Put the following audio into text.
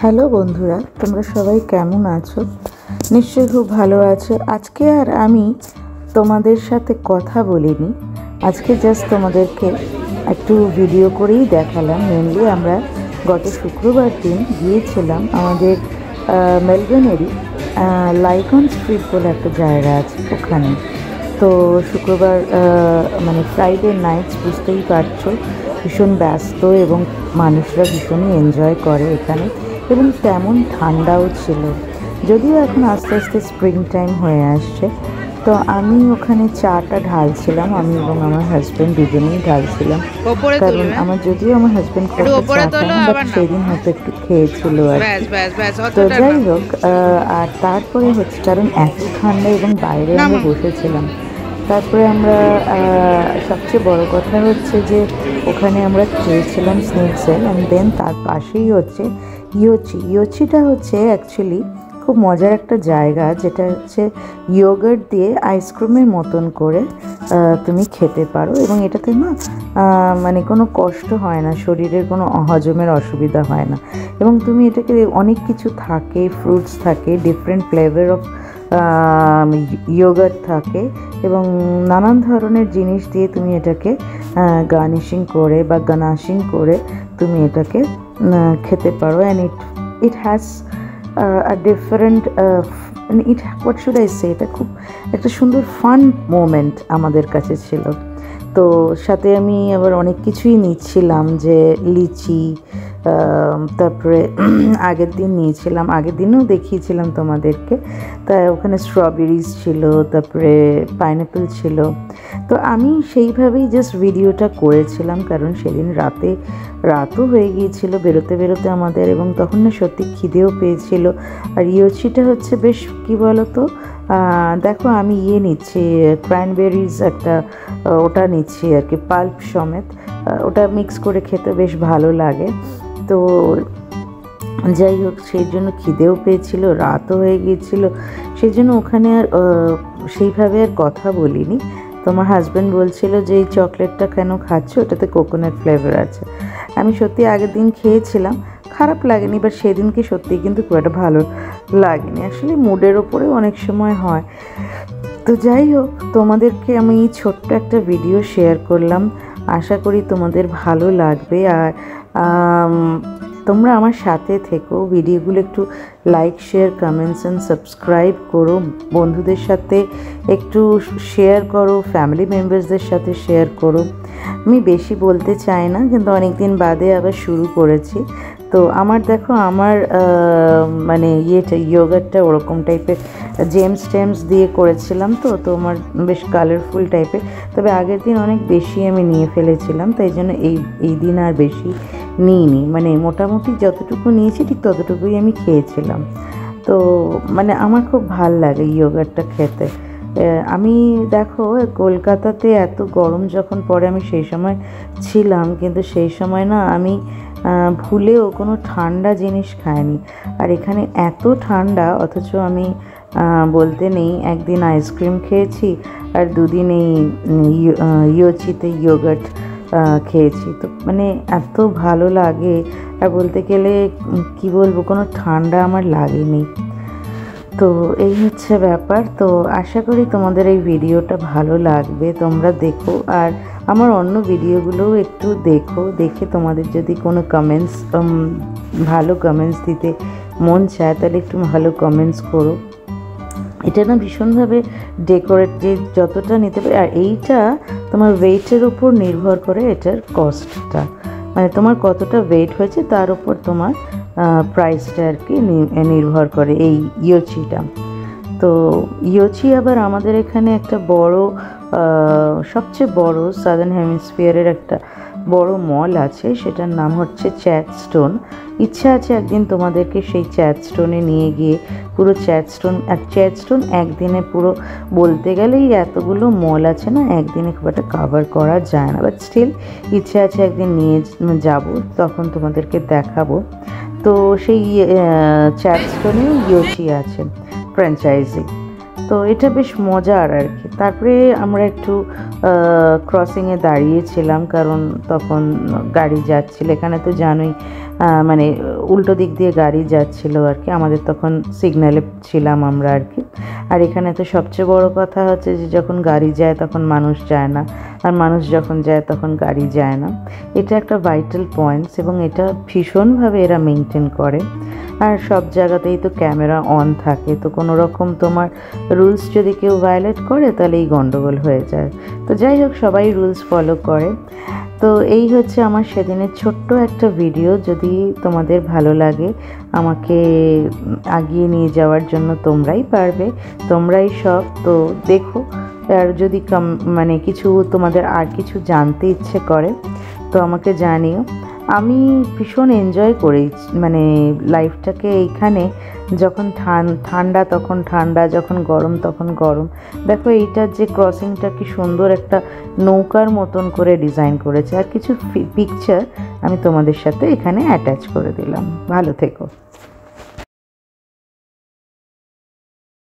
Hello বন্ধুরা, তোমরা সবাই কেমন আছো? নিশ্চয়ই খুব ভালো আছো। আজকে আর আমি তোমাদের সাথে কথা বলিনি, আজকে জাস্ট তোমাদেরকে একটু ভিডিও করেই দেখালাম। মেনলি আমরা গত শুক্রবার দিন গিয়েছিলাম আমাদের মেলবোর্নেরই লাইকন স্ট্রিট বলে একটা জায়গা আছে ওখানে। তো শুক্রবার মানে ফ্রাইডে নাইটস, বুঝতেই পারছো ভীষণ ব্যস্ত এবং মানুষরা ভীষণই এনজয় করে এখানে, এবং তেমন ঠান্ডাও ছিল। যদিও এখন আস্তে আস্তে স্প্রিং টাইম হয়ে আসছে। তো আমি ওখানে চাটা ঢালছিলাম, আমি এবং আমার হাজব্যান্ড দুজনেই ঢালছিলাম, কারণ আমার যদিও আমার হাজব্যান্ড বাট সেদিন হয়তো একটু খেয়েছিল আর তো যাই হোক। আর তারপরে হচ্ছে, কারণ এত ঠান্ডা এবং বাইরে আমরা বসেছিলাম, তারপরে আমরা সবচেয়ে বড় কথা হচ্ছে যে ওখানে আমরা খেয়েছিলাম স্নেক্সেল, অ্যান্ড দেন তার পাশেই হচ্ছে ইয়োচিটা হচ্ছে অ্যাকচুয়ালি খুব মজার একটা জায়গা, যেটা হচ্ছে ইয়োগার্ট দিয়ে আইসক্রিমের মতন করে তুমি খেতে পারো, এবং এটাতে না মানে কোনো কষ্ট হয় না, শরীরের কোনো হজমের অসুবিধা হয় না, এবং তুমি এটাকে অনেক কিছু থাকে, ফ্রুটস থাকে, ডিফারেন্ট ফ্লেভার অফ ইয়োগার্ট থাকে, এবং নানান ধরনের জিনিস দিয়ে তুমি এটাকে গার্নিশিং করে বা গানাশিং করে তুমি এটাকে খেতে পারো। And it has a different what should I say, এটা খুব একটা সুন্দর ফান মোমেন্ট আমাদের কাছে ছিল। তো সাথে আমি আবার অনেক কিছুই নিচ্ছিলাম, যে লিচি, তারপরে আগের দিনও দেখিয়েছিলাম তোমাদেরকে, তাই ওখানে স্ট্রবেরিজ ছিল, তারপরে পাইনঅ্যাপেল ছিল। তো আমি সেইভাবেই জাস্ট ভিডিওটা করেছিলাম, কারণ সেদিন রাতও হয়ে গিয়েছিল বেরোতে বেরোতে আমাদের, এবং তখন না সত্যি খিদেও পেয়েছিল। আর ইয়োচিটা হচ্ছে বেশ, কী বলো তো, দেখো আমি নিচ্ছি ক্র্যানবেরিজ একটা, ওটা নিচ্ছি আর কি, পাল্প সমেত, ওটা মিক্স করে খেতে বেশ ভালো লাগে। তো যাই হোক, সেই জন্য খিদেও পেয়েছিল, রাতও হয়ে গিয়েছিল, সেই জন্য ওখানে আর সেইভাবে আর কথা বলিনি। তোমার হাজব্যান্ড বলছিল যে এই চকলেটটা কেন খাচ্ছ, ওটাতে কোকোনাট ফ্লেভার আছে। আমি সত্যি আগের দিন খেয়েছিলাম, খারাপ লাগেনি, বাট সেদিনকে সত্যি কিন্তু খুব একটা ভালো লাগেনি। আসলে মুডের ওপরেও অনেক সময় হয়। তো যাই হোক, তোমাদেরকে আমি এই ছোট্ট একটা ভিডিও শেয়ার করলাম, আশা করি তোমাদের ভালো লাগবে। আর তোমরা আমার সাথে থেকো, ভিডিওগুলো একটু like, share, comments and subscribe করো, বন্ধুদের সাথে একটু শেয়ার করো, ফ্যামিলি মেম্বার্সদের সাথে শেয়ার করো। আমি বেশি বলতে চাই না, কিন্তু অনেক দিন বাদে আবার শুরু করেছি। তো দেখো আমার মানে ইয়োগার্টটা ওরকম টাইপের জেমস দিয়ে করেছিলাম, তো আমার বেশ কালারফুল টাইপের। তবে আগের দিন অনেক বেশি আমি নিয়ে ফেলেছিলাম, তাই জন্য এই দিন আর বেশি নিইনি, মানে মোটামুটি যতটুকু নিয়েছি ঠিক ততটুকুই আমি খেয়েছিলাম। তো মানে আমার খুব ভাল লাগে ইয়োগার্টটা খেতে। আমি দেখো কলকাতাতে এত গরম যখন পড়ে, আমি সেই সময় ছিলাম, কিন্তু সেই সময় না আমি ভুলেও কোনো ঠান্ডা জিনিস খাইনি। আর এখানে এত ঠান্ডা, অথচ আমি বলতে নেই একদিন আইসক্রিম খেয়েছি আর দুদিন এই ইয়োচিতে ইয়োগার্ট খেয়েছি। তো মানে এত ভালো লাগে, আর বলতে গেলে কি বলবো, কোনো ঠান্ডা আমার লাগেনি। তো এই হচ্ছে ব্যাপার। তো আশা করি তোমাদের এই ভিডিওটা ভালো লাগবে, তোমরা দেখো, আর আমার অন্য ভিডিওগুলোও একটু দেখে তোমাদের যদি কোনো কমেন্টস, ভালো কমেন্টস দিতে মন চায়, তাহলে একটু ভালো কমেন্টস করো। এটা না ভীষণভাবে ডেকোরেট, যে যতটা নিতে পারে, আর এইটা তোমার ওয়েটের উপর নির্ভর করে এটার কস্টটা, মানে তোমার কতটা ওয়েট হয়েছে তার উপর তোমার প্রাইসটা আর কি নির্ভর করে এই ইয়োচিটা। তো ইয়োচি আবার আমাদের এখানে একটা বড়, সবচেয়ে বড় সাদার্ন হেমিস্ফিয়ারের একটা বড় মল আছে, সেটার নাম হচ্ছে চ্যাডস্টোন। ইচ্ছা আছে একদিন তোমাদেরকে সেই চ্যাডস্টোনে নিয়ে গিয়ে পুরো চ্যাডস্টোন একদিনে পুরো, বলতে গেলেই এতগুলো মল আছে না, একদিনে খুব একটা কাভার করা যায় না, বাট স্টিল ইচ্ছা আছে একদিন নিয়ে যাব, তখন তোমাদেরকে দেখাবো। তো সেই চ্যাডস্টোনেও ইয়োচি আছে ফ্র্যাঞ্চাইজি। তো এটা বেশ মজার আর কি। তারপরে আমরা একটু ক্রসিংয়ে দাঁড়িয়েছিলাম, কারণ তখন গাড়ি যাচ্ছিল, এখানে তো জানোই মানে উল্টো দিক দিয়ে গাড়ি যাচ্ছিল আর কি, আমাদের তখন সিগন্যালে ছিলাম আমরা আর কি। আর এখানে তো সবচেয়ে বড় কথা হচ্ছে যে যখন গাড়ি যায় তখন মানুষ যায় না, আর মানুষ যখন যায় তখন গাড়ি যায় না। এটা একটা ভাইটাল পয়েন্টস, এবং এটা ভীষণভাবে এরা মেনটেন করে। আর সব জায়গাতেই তো ক্যামেরা অন থাকে, তো কোনো রকম তোমার রুলস যদি কেউ ভায়োলেট করে তাহলে এই গন্ডগোল হয়ে যায়। তো যাই হোক, সবাই রুলস ফলো করে। তো এই হচ্ছে আমার সেদিনের ছোট্ট একটা ভিডিও। যদি তোমাদের ভালো লাগে আমাকে এগিয়ে নিয়ে যাওয়ার জন্য তোমরাই পারবে, তোমরাই সব। তো দেখো, আর যদি মানে কিছু তোমাদের আর কিছু জানতে ইচ্ছে করে তো আমাকে জানিও। আমি ভীষণ এনজয় করি মানে লাইফটাকে। এইখানে যখন ঠান্ডা তখন ঠান্ডা, যখন গরম তখন গরম। দেখো এইটার যে ক্রসিংটা কি সুন্দর একটা নৌকার মতন করে ডিজাইন করেছে। আর কিছু পিকচার আমি তোমাদের সাথে এখানে অ্যাটাচ করে দিলাম। ভালো থেকো।